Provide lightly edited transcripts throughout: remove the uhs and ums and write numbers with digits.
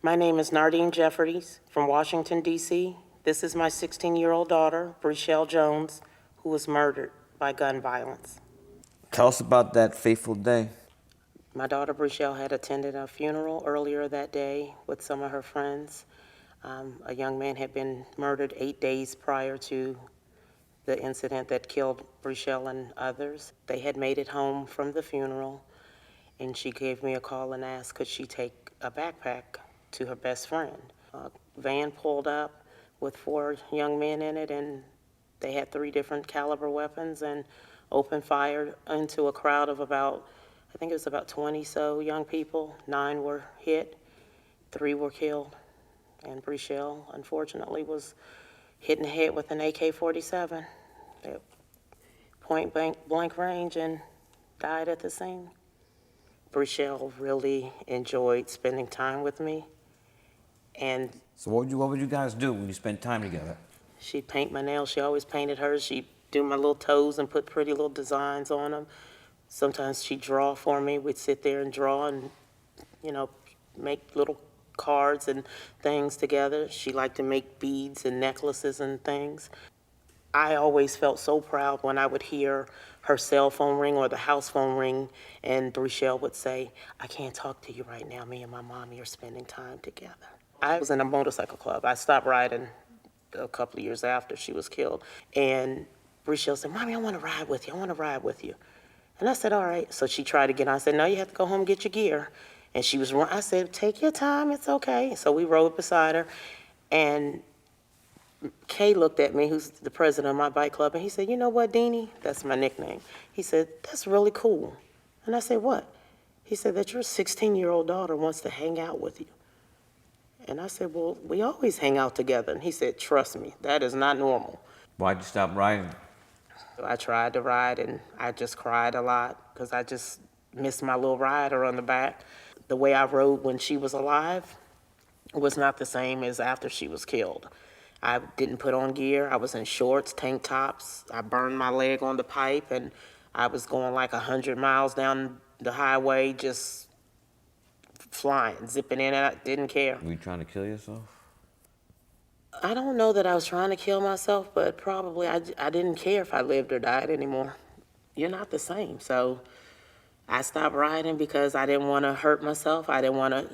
My name is Nardyne Jeffries from Washington, D.C. This is my 16-year-old daughter, Brichelle Jones, who was murdered by gun violence. Tell us about that fateful day. My daughter Brichelle had attended a funeral earlier that day with some of her friends. A young man had been murdered 8 days prior to the incident that killed Brichelle and others. They had made it home from the funeral, and she gave me a call and asked could she take a backpack to her best friend. A van pulled up with 4 young men in it, and they had 3 different caliber weapons and opened fire into a crowd of about, I think it was about 20 so young people. 9 were hit, 3 were killed, and Brichelle, unfortunately, was hit in the head with an AK-47 at point blank range and died at the scene. Brichelle really enjoyed spending time with me, and So what would you guys do when you spent time together? she'd paint my nails. She always painted hers. She'd do my little toes and put pretty little designs on them. Sometimes she'd draw for me. We'd sit there and draw and, make little cards and things together. She liked to make beads and necklaces and things. I always felt so proud when I would hear her cell phone ring or the house phone ring, and Brichelle would say, I can't talk to you right now. Me and my mommy are spending time together. I was in a motorcycle club. I stopped riding a couple of years after she was killed. And Brichelle said, Mommy, I want to ride with you. I want to ride with you. And I said, all right. So she tried to get on. I said, no, you have to go home and get your gear. And she was, I said, take your time. It's okay. So we rode beside her. And Kay looked at me, who's the president of my bike club, and he said, you know what, Deanie? That's my nickname. He said, that's really cool. And I said, what? He said, that your 16-year-old daughter wants to hang out with you. And I said, well, we always hang out together. And he said, trust me, that is not normal. Why'd you stop riding? So I tried to ride, and I just cried a lot because I just missed my little rider on the back. The way I rode when she was alive was not the same as after she was killed. I didn't put on gear. I was in shorts, tank tops. I burned my leg on the pipe, and I was going like 100 miles down the highway, just flying, zipping in and out, didn't care. Were you trying to kill yourself? I don't know that I was trying to kill myself, but probably I didn't care if I lived or died anymore. You're not the same. So I stopped riding because I didn't want to hurt myself. I didn't want to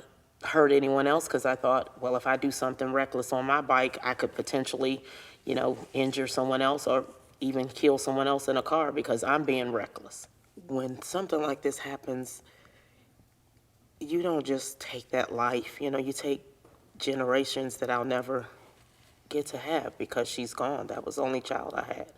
hurt anyone else because I thought, well, if I do something reckless on my bike, I could potentially, injure someone else or even kill someone else in a car because I'm being reckless. When something like this happens, you don't just take that life. You take generations that I'll never get to have because she's gone. That was the only child I had.